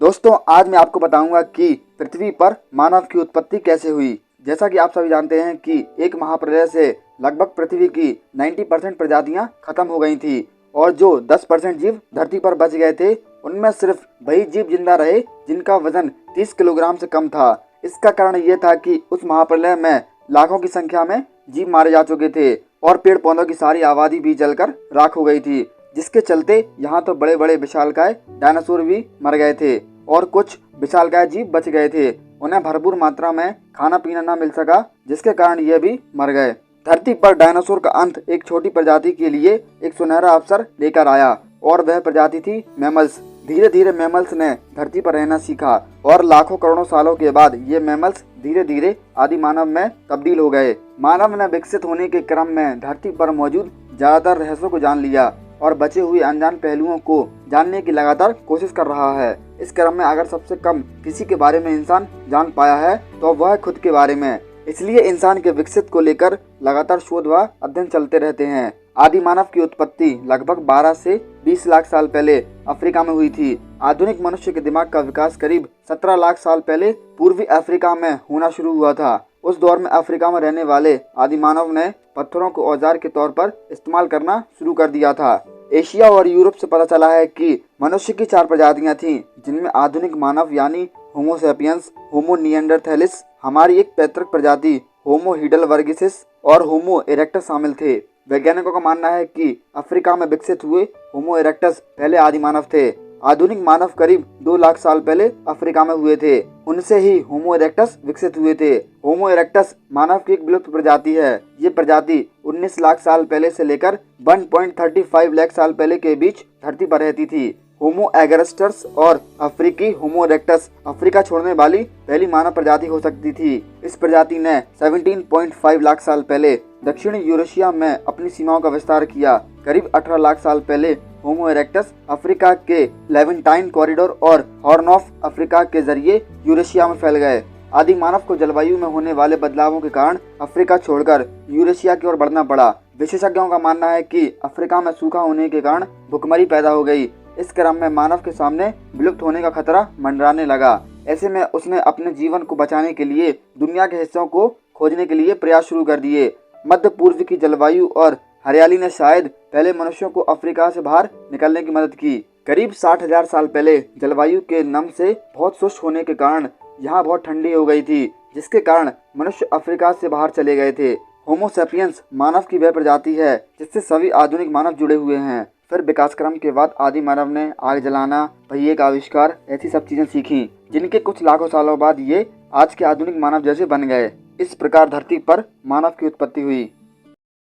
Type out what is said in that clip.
दोस्तों आज मैं आपको बताऊंगा कि पृथ्वी पर मानव की उत्पत्ति कैसे हुई। जैसा कि आप सभी जानते हैं कि एक महाप्रलय से लगभग पृथ्वी की 90% प्रजातियां खत्म हो गई थी और जो 10% जीव धरती पर बच गए थे उनमें सिर्फ वही जीव जिंदा रहे जिनका वजन 30 किलोग्राम से कम था। इसका कारण ये था कि उस महाप्रलय में लाखों की संख्या में जीव मारे जा चुके थे और पेड़ पौधों की सारी आबादी भी जलकर राख हो गई थी, जिसके चलते यहाँ तो बड़े बड़े विशालकाय डायनासोर भी मर गए थे और कुछ विशालकाय जीव बच गए थे। उन्हें भरपूर मात्रा में खाना पीना न मिल सका, जिसके कारण ये भी मर गए। धरती पर डायनासोर का अंत एक छोटी प्रजाति के लिए एक सुनहरा अवसर लेकर आया और वह प्रजाति थी मैमल्स। धीरे धीरे मैमल्स ने धरती पर रहना सीखा और लाखों करोड़ों सालों के बाद ये मैमल्स धीरे धीरे आदि मानव में तब्दील हो गए। मानव ने विकसित होने के क्रम में धरती पर मौजूद ज्यादातर रहस्यों को जान लिया और बचे हुए अनजान पहलुओं को जानने की लगातार कोशिश कर रहा है। इस क्रम में अगर सबसे कम किसी के बारे में इंसान जान पाया है तो वह खुद के बारे में। इसलिए इंसान के विकसित को लेकर लगातार शोध व अध्ययन चलते रहते हैं। आदि मानव की उत्पत्ति लगभग 12 से 20 लाख साल पहले अफ्रीका में हुई थी। आधुनिक मनुष्य के दिमाग का विकास करीब 17 लाख साल पहले पूर्वी अफ्रीका में होना शुरू हुआ था। उस दौर में अफ्रीका में रहने वाले आदि मानव ने पत्थरों को औजार के तौर पर इस्तेमाल करना शुरू कर दिया था। एशिया और यूरोप से पता चला है कि मनुष्य की 4 प्रजातियां थीं, जिनमें आधुनिक मानव यानी होमो सैपियंस, होमो निएंडरथैलिस, हमारी एक पैतृक प्रजाति होमो हिडलबर्गिसिस और होमो इरेक्टस शामिल थे। वैज्ञानिकों का मानना है कि अफ्रीका में विकसित हुए होमो इरेक्टस पहले आदि मानव थे। आधुनिक मानव करीब 2 लाख साल पहले अफ्रीका में हुए थे। उनसे ही होमो इरेक्टस विकसित हुए थे। होमो इरेक्टस मानव की एक विलुप्त प्रजाति है। ये प्रजाति 19 लाख साल पहले से लेकर 1.35 लाख साल पहले के बीच धरती पर रहती थी। होमो एगेस्टर्स और अफ्रीकी होमो इरेक्टस अफ्रीका छोड़ने वाली पहली मानव प्रजाति हो सकती थी। इस प्रजाति ने 17.5 लाख साल पहले दक्षिणी यूरेशिया में अपनी सीमाओं का विस्तार किया। करीब 18 लाख साल पहले होमो इरेक्टस अफ्रीका के लेवेंटाइन कॉरिडोर और हॉर्न ऑफ अफ्रीका के जरिए यूरेशिया में फैल गए। आदि मानव को जलवायु में होने वाले बदलावों के कारण अफ्रीका छोड़कर यूरेशिया की ओर बढ़ना पड़ा। विशेषज्ञों का मानना है कि अफ्रीका में सूखा होने के कारण भुखमरी पैदा हो गई। इस क्रम में मानव के सामने विलुप्त होने का खतरा मंडराने लगा। ऐसे में उसने अपने जीवन को बचाने के लिए दुनिया के हिस्सों को खोजने के लिए प्रयास शुरू कर दिए। मध्य पूर्व की जलवायु और हरियाली ने शायद पहले मनुष्यों को अफ्रीका से बाहर निकलने की मदद की। करीब 60,000 साल पहले जलवायु के नम से बहुत शुष्क होने के कारण यहाँ बहुत ठंडी हो गई थी, जिसके कारण मनुष्य अफ्रीका से बाहर चले गए थे। होमो सैपियंस मानव की वह प्रजाति है जिससे सभी आधुनिक मानव जुड़े हुए हैं। फिर विकास क्रम के बाद आदि मानव ने आग जलाना, पहिए का आविष्कार, ऐसी सब चीजें सीखी, जिनके कुछ लाखों सालों बाद ये आज के आधुनिक मानव जैसे बन गए। इस प्रकार धरती पर मानव की उत्पत्ति हुई।